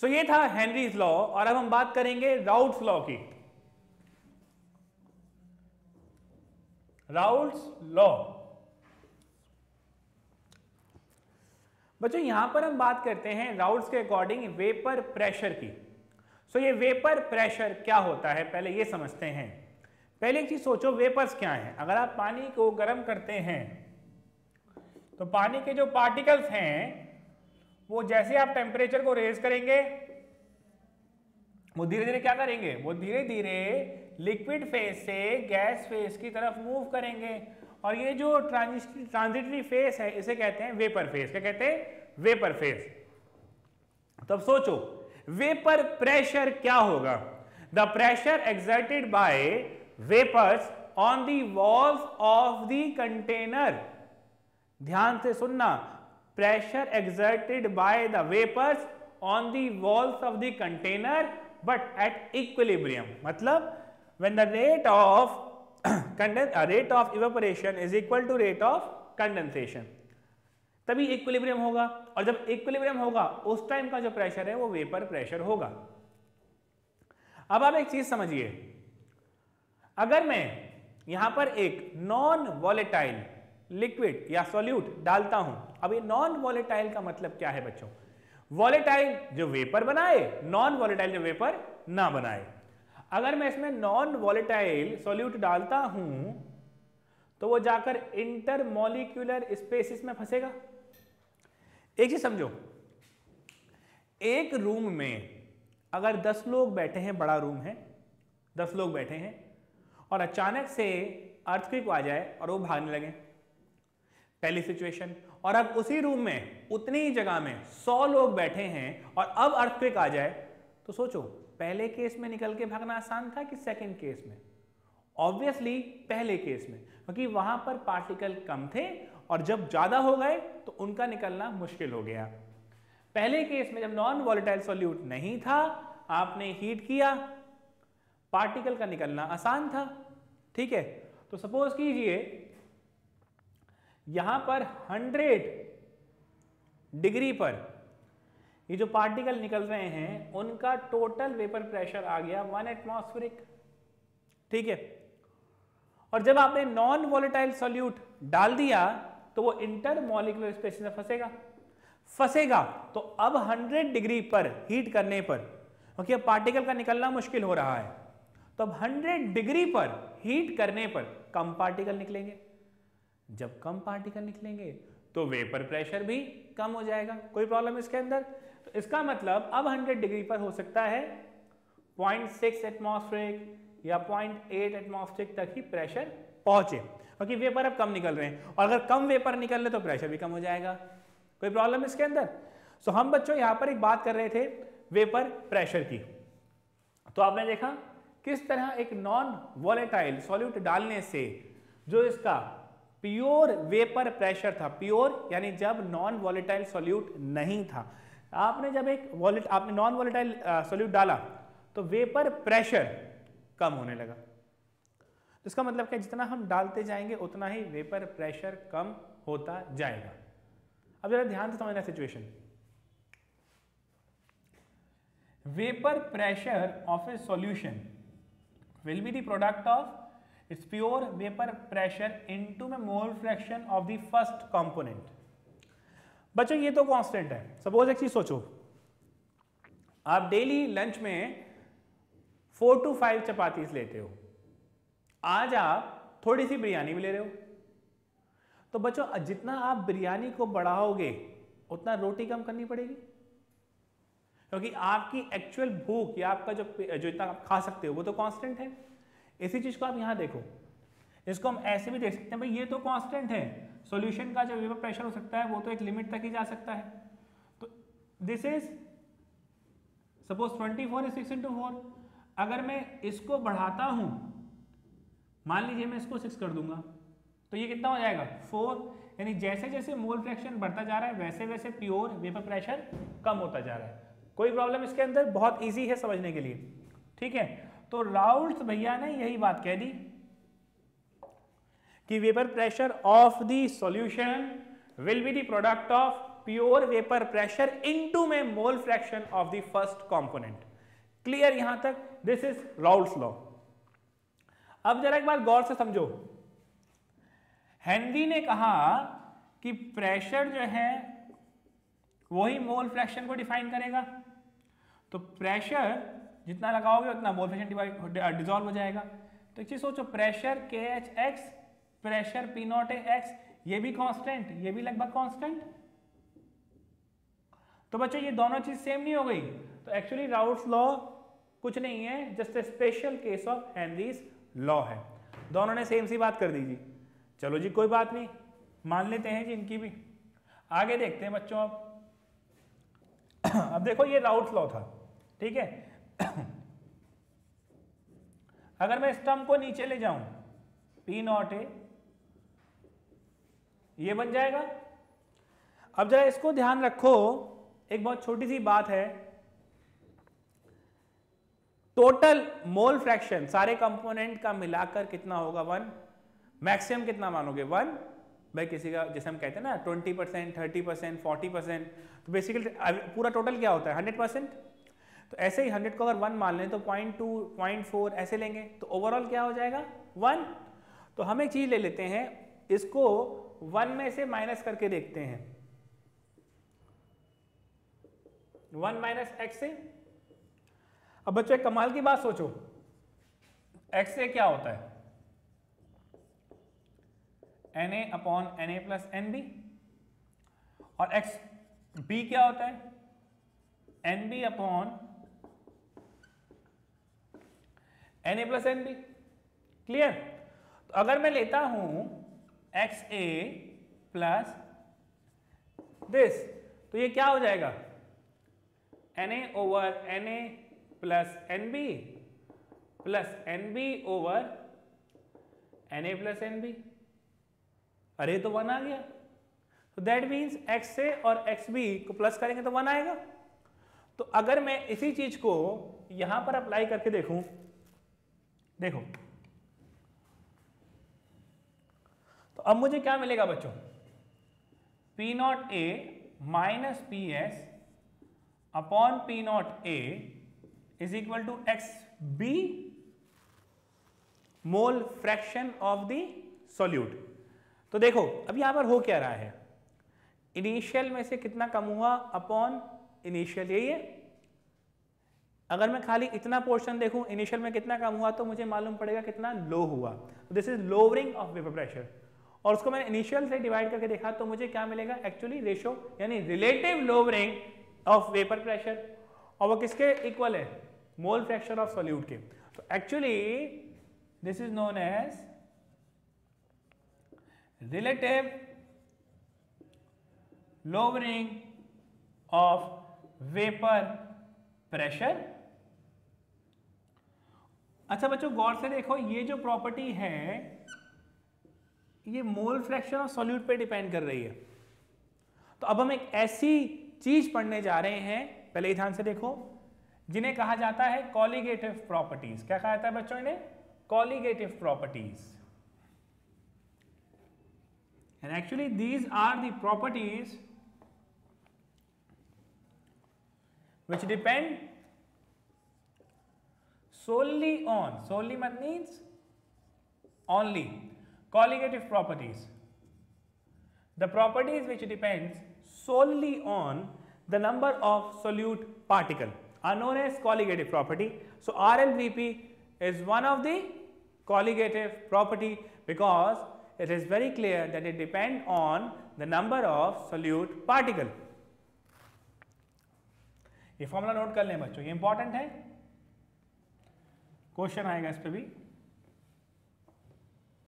सो ये था Henry's law, और अब हम बात करेंगे राउल्ट्स लॉ की। राउल्ट्स लॉ बच्चों, यहां पर हम बात करते हैं राउल्ट्स के अकॉर्डिंग वेपर प्रेशर की। सो ये वेपर प्रेशर क्या होता है पहले ये समझते हैं। पहले एक चीज सोचो, वेपर्स क्या है। अगर आप पानी को गर्म करते हैं तो पानी के जो पार्टिकल्स हैं वो जैसे आप टेम्परेचर को रेज करेंगे वो धीरे धीरे क्या करेंगे, वो धीरे धीरे लिक्विड फेज से गैस फेज की तरफ मूव करेंगे, और ये जो ट्रांजिटरी फेज है इसे कहते हैं वेपर फेज। क्या कहते हैं? Vapour phase. तो अब सोचो वेपर प्रेशर क्या होगा। The pressure exerted by vapours on the walls of the container. ध्यान से सुनना, pressure exerted by the vapours on the walls of the container but at equilibrium. मतलब when the rate of evaporation is equal to rate of condensation, तभी equilibrium होगा, और जब equilibrium होगा उस टाइम का जो प्रेशर है वो वेपर प्रेशर होगा। अब आप एक चीज समझिए, अगर मैं यहां पर एक नॉन वॉलेटाइल लिक्विड या सॉल्यूट डालता हूं, अब ये नॉन वॉलेटाइल का मतलब क्या है बच्चों? वॉलेटाइल जो वेपर बनाए, नॉन वॉलेटाइल जो वेपर ना बनाए। अगर मैं इसमें नॉन वॉलेटाइल सॉल्यूट डालता हूं तो वो जाकर इंटरमॉलिक्यूलर स्पेसिस में फंसेगा। एक चीज समझो, एक रूम में अगर 10 लोग बैठे हैं, बड़ा रूम है, 10 लोग बैठे हैं, और अचानक से अर्थक्वेक आ जाए और वो भागने लगे, पहली सिचुएशन। और अब उसी रूम में उतनी ही जगह में 100 लोग बैठे हैं और अब अर्थक्वेक आ जाए, तो सोचो पहले केस में निकल के भागना आसान था कि सेकंड केस में? ऑब्वियसली पहले केस में, क्योंकि वहां पर पार्टिकल कम थे और जब ज्यादा हो गए तो उनका निकलना मुश्किल हो गया। पहले केस में जब नॉन वॉलेटाइल सॉल्यूट नहीं था, आपने हीट किया, पार्टिकल का निकलना आसान था। ठीक है, तो सपोज कीजिए यहां पर 100 डिग्री पर ये जो पार्टिकल निकल रहे हैं उनका टोटल वेपर प्रेशर आ गया 1 एटमॉस्फेरिक। ठीक है, और जब आपने नॉन वॉलेटाइल सॉल्यूट डाल दिया तो वो इंटरमॉलिक्यूलर स्पेसिस में फंसेगा। तो अब 100 डिग्री पर हीट करने पर, क्योंकि अब पार्टिकल का निकलना मुश्किल हो रहा है, तो अब 100 डिग्री पर हीट करने पर कम पार्टिकल निकलेंगे। जब कम पार्टिकल निकलेंगे तो वेपर प्रेशर भी कम हो जाएगा। कोई प्रॉब्लम इसके अंदर? तो इसका मतलब अब 100 डिग्री पर हो सकता है 0.6 एटमॉस्फेरिक या 0.8 एटमॉस्फेरिक तक ही प्रेशर पहुंचे, क्योंकि वेपर अब कम निकल रहे हैं, और अगर कम वेपर निकल रहे तो प्रेशर भी कम हो जाएगा। कोई प्रॉब्लम इसके अंदर? सो हम बच्चों यहां पर एक बात कर रहे थे वेपर प्रेशर की। तो आपने देखा किस तरह एक नॉन वॉलेटाइल सॉल्यूट डालने से जो इसका प्योर वेपर प्रेशर था, प्योर यानी जब नॉन वॉलेटाइल सॉल्यूट नहीं था, आपने जब आपने नॉन वॉलेटाइल सॉल्यूट डाला तो वेपर प्रेशर कम होने लगा। तो इसका मतलब क्या, जितना हम डालते जाएंगे उतना ही वेपर प्रेशर कम होता जाएगा। अब जरा ध्यान से समझना situation. Vapour pressure of A solution will be the product of its pure vapor pressure into the mole fraction of the first component। बच्चों ये तो कांस्टेंट है। सपोज एक चीज सोचो, आप डेली लंच में 4 to 5 चपातीस लेते हो, आज आप थोड़ी सी बिरयानी भी ले रहे हो, तो बच्चों जितना आप बिरयानी को बढ़ाओगे उतना रोटी कम करनी पड़ेगी, क्योंकि आपकी एक्चुअल भूख या आपका जो इतना आप खा सकते हो वो तो कांस्टेंट है। इसी चीज को आप यहां देखो, इसको हम ऐसे भी देख सकते हैं, भाई ये तो कांस्टेंट है, सॉल्यूशन का जो वेपर प्रेशर हो सकता है वो तो एक लिमिट तक ही जा सकता है। तो this is suppose 24 is 6 into 4। अगर मैं इसको बढ़ाता हूं, मान लीजिए मैं इसको 6 कर दूंगा, तो ये कितना हो जाएगा 4, यानी जैसे जैसे मोल फ्रैक्शन बढ़ता जा रहा है वैसे वैसे प्योर वेपर प्रेशर कम होता जा रहा है। कोई प्रॉब्लम इसके अंदर? बहुत ईजी है समझने के लिए। ठीक है, तो राउल्ट्स भैया ने यही बात कह दी कि vapour pressure of the solution will be the product of pure vapour pressure into में mole fraction of the first component. Clear यहां तक? This is Raoult's law. अब जरा एक बार गौर से समझो, हेनरी ने कहा कि प्रेशर जो है वही मोल फ्रैक्शन को डिफाइन करेगा, तो प्रेशर जितना लगाओगे उतना मोल फ्रैक्शन डिसॉल्व हो जाएगा। तो एक चीज सोचो, प्रेशर KHX, प्रेशर P0A(x), ये भी कांस्टेंट, ये भी लगभग कांस्टेंट। तो बच्चों ये दोनों चीज सेम नहीं हो गई, तो एक्चुअली राउल्ट्स लॉ कुछ नहीं है, just a special case of Henry's law है। दोनों ने सेम सी बात कर दी जी। चलो जी कोई बात नहीं, मान लेते हैं जी इनकी भी। आगे देखते हैं बच्चों। अब देखो ये राउल्ट्स लॉ था, ठीक है। अगर मैं इस टर्म को नीचे ले जाऊं, P0A ये बन जाएगा। अब जरा इसको ध्यान रखो, एक बहुत छोटी सी बात है, टोटल मोल फ्रैक्शन सारे कंपोनेंट का मिलाकर कितना होगा? 1। मैक्सिमम कितना मानोगे? 1 भाई किसी का, जैसे हम कहते हैं ना 20%, 30%, 40%, तो बेसिकली पूरा टोटल क्या होता है? 100%। तो ऐसे ही 100 को अगर 1 मान लें तो 0.2, 0.4 ऐसे लेंगे, तो ओवरऑल क्या हो जाएगा? 1। तो हम एक चीज ले लेते हैं, इसको 1 में से माइनस करके देखते हैं, 1 माइनस x से। अब बच्चों एक कमाल की बात सोचो, x से क्या होता है? Na/Na प्लस NB, और XB क्या होता है? NB/Na plus NB। क्लियर? तो अगर मैं लेता हूं XA प्लस दिस, तो ये क्या हो जाएगा? Na/Na plus NB plus NB over Na plus NB। अरे तो 1 आ गया। तो दैट मीन्स XA और XB को प्लस करेंगे तो 1 आएगा। तो अगर मैं इसी चीज को यहां पर अप्लाई करके देखूं, देखो तो अब मुझे क्या मिलेगा बच्चों? P0A minus PS upon P0A is equal to XB mole fraction of the solute. तो देखो अब यहां पर हो क्या रहा है, इनिशियल में से कितना कम हुआ अपॉन इनिशियल, यही है। अगर मैं खाली इतना पोर्शन देखूं, इनिशियल में कितना कम हुआ, तो मुझे मालूम पड़ेगा कितना लो हुआ। This is lowering of vapour pressure, और उसको मैंने इनिशियल से डिवाइड करके देखा तो मुझे क्या मिलेगा? एक्चुअली रेशो, यानी relative lowering of vapour pressure, और वो किसके इक्वल है? मोल फ्रैक्शन ऑफ सॉल्यूट के। तो actually this is known as relative lowering of vapor pressure। अच्छा बच्चों गौर से देखो, ये जो प्रॉपर्टी है ये मोल फ्रैक्शन ऑफ सॉल्यूट पे डिपेंड कर रही है। तो अब हम एक ऐसी चीज पढ़ने जा रहे हैं, पहले ही ध्यान से देखो, जिन्हें कहा जाता है कॉलिगेटिव प्रॉपर्टीज। क्या कहा जाता है बच्चों इन्हें? Colligative properties. And actually these are the properties which depend solely on, solely means only, colligative properties, the properties which depends solely on the number of solute particle are known as colligative property. So RLVP is one of the colligative property because it is very clear that it depends on the number of solute particle. ये formula note कर लें बच्चों, ये important है, question आएगा इस पे भी।